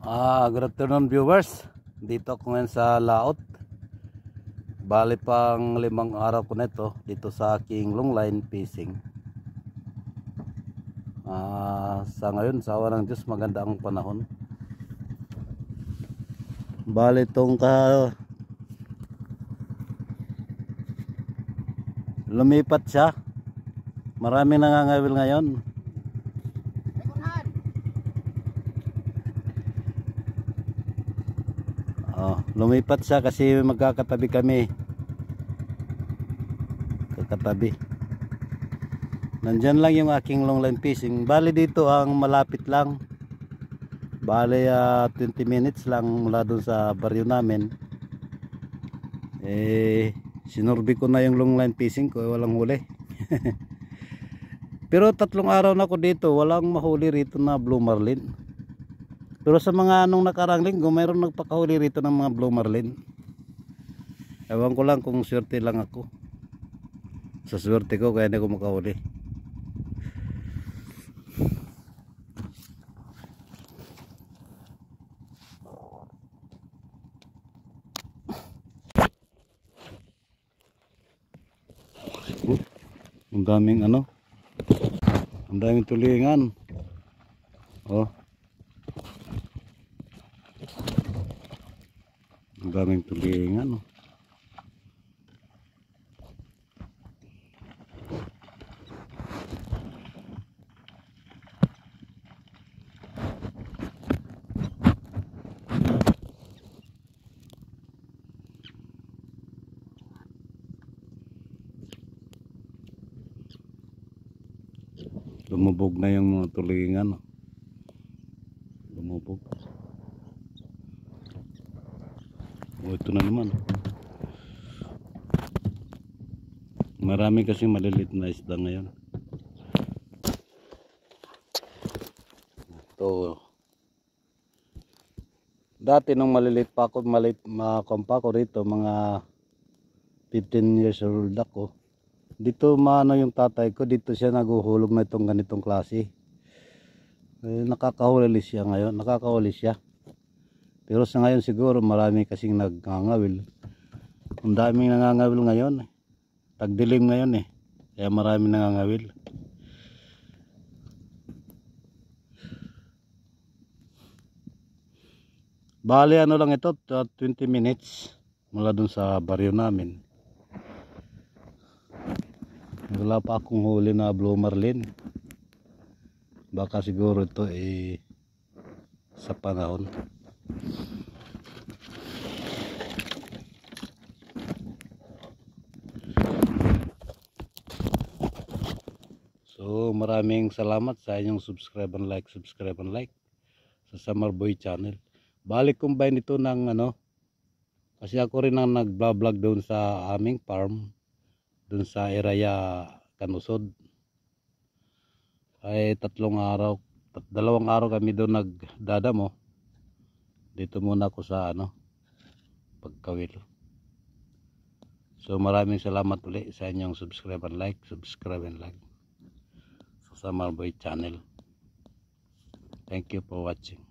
Good afternoon viewers. Dito ako ngayon sa Laot. Bali pang 5 araw ko nito dito sa aking long line fishing. Sa ngayon, sa awa ng Diyos, maganda ang panahon. Bali itong lumipat siya. Maraming nangangawil ngayon. Lumipat siya kasi magkakatabi kami. Kakatabi. Nandyan lang yung aking long line fishing. Bali dito ang malapit lang. Bali 20 minutes lang mula dun sa baryo namin. Sinurbi ko na yung long line fishing ko, walang huli. Pero 3 araw na ako dito, walang mahuli rito na blue marlin. Pero sa mga anong nakarang linggo, mayroon nagpakahuli rito ng mga blue marlin. Ewan ko lang kung swerte lang ako. Sa swerte ko kaya hindi ko makahuli. Ang daming ang daming tulingan. Ang daming tulingan. Lumubog na yung mga tulingan. Lumubog. Ito na naman. Marami kasi malilit na isda ngayon. Ito. Dati nung malilit pa ako, makompa ko rito, mga 15 years old ako. Dito yung tatay ko, dito siya naguhulog na itong ganitong klase. Nakakahuli siya ngayon, nakakahuli siya. Pero sa ngayon siguro marami kasing nagngangawil. Ang daming nangangawil ngayon. Tagdilim ngayon kaya marami nangangawil. Bali lang ito, 20 minutes mula dun sa baryo namin. Wala pa akong huli na blue marlin. Baka siguro ito sa panahon. So maraming salamat sa inyong subscribe and like sa Samarboy channel. Balik combine ito ng kasi ako rin ang nag-vlog doon sa aming farm doon sa area Canusod. Ay 2 araw kami doon nagdadamo. Dito muna ako sa Pagkawil. So maraming salamat ulit sa inyong subscribe and like sa Samarboy channel. Thank you for watching.